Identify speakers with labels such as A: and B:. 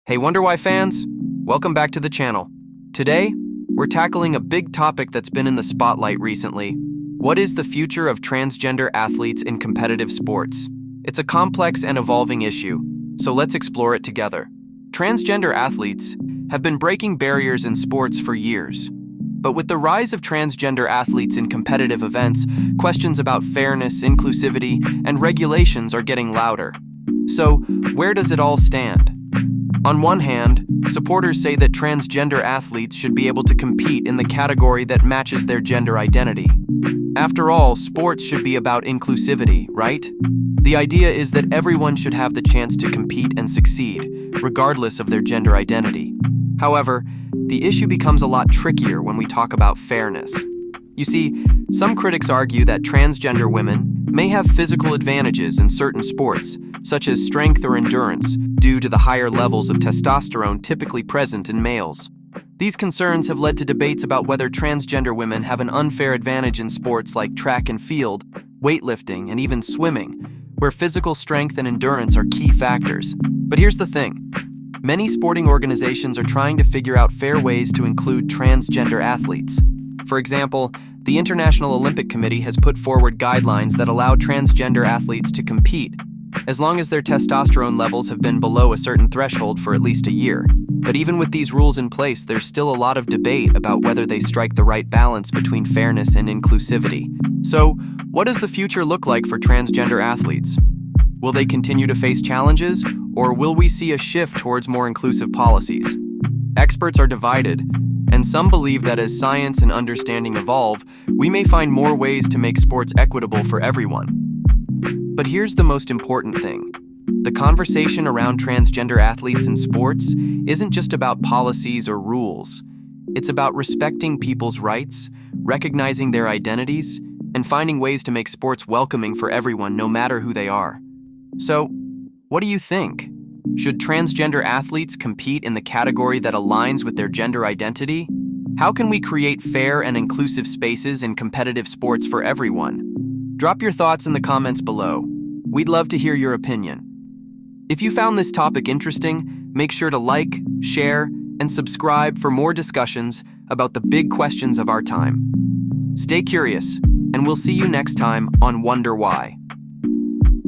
A: Hey Wonder Why fans, welcome back to the channel. Today, we're tackling a big topic that's been in the spotlight recently. What is the future of transgender athletes in competitive sports? It's a complex and evolving issue, so let's explore it together. Transgender athletes have been breaking barriers in sports for years. But with the rise of transgender athletes in competitive events, questions about fairness, inclusivity, and regulations are getting louder. So, where does it all stand? On one hand, supporters say that transgender athletes should be able to compete in the category that matches their gender identity. After all, sports should be about inclusivity, right? The idea is that everyone should have the chance to compete and succeed, regardless of their gender identity. However, the issue becomes a lot trickier when we talk about fairness. You see, some critics argue that transgender women may have physical advantages in certain sports, such as strength or endurance, due to the higher levels of testosterone typically present in males. These concerns have led to debates about whether transgender women have an unfair advantage in sports like track and field, weightlifting, and even swimming, where physical strength and endurance are key factors. But here's the thing. Many sporting organizations are trying to figure out fair ways to include transgender athletes. For example, the International Olympic Committee has put forward guidelines that allow transgender athletes to compete, as long as their testosterone levels have been below a certain threshold for at least a year. But even with these rules in place, there's still a lot of debate about whether they strike the right balance between fairness and inclusivity. So, what does the future look like for transgender athletes? Will they continue to face challenges, or will we see a shift towards more inclusive policies? Experts are divided, and some believe that as science and understanding evolve, we may find more ways to make sports equitable for everyone. But here's the most important thing. The conversation around transgender athletes in sports isn't just about policies or rules. It's about respecting people's rights, recognizing their identities, and finding ways to make sports welcoming for everyone, no matter who they are. So, what do you think? Should transgender athletes compete in the category that aligns with their gender identity? How can we create fair and inclusive spaces in competitive sports for everyone? Drop your thoughts in the comments below. We'd love to hear your opinion. If you found this topic interesting, make sure to like, share, and subscribe for more discussions about the big questions of our time. Stay curious, and we'll see you next time on Wonder Why.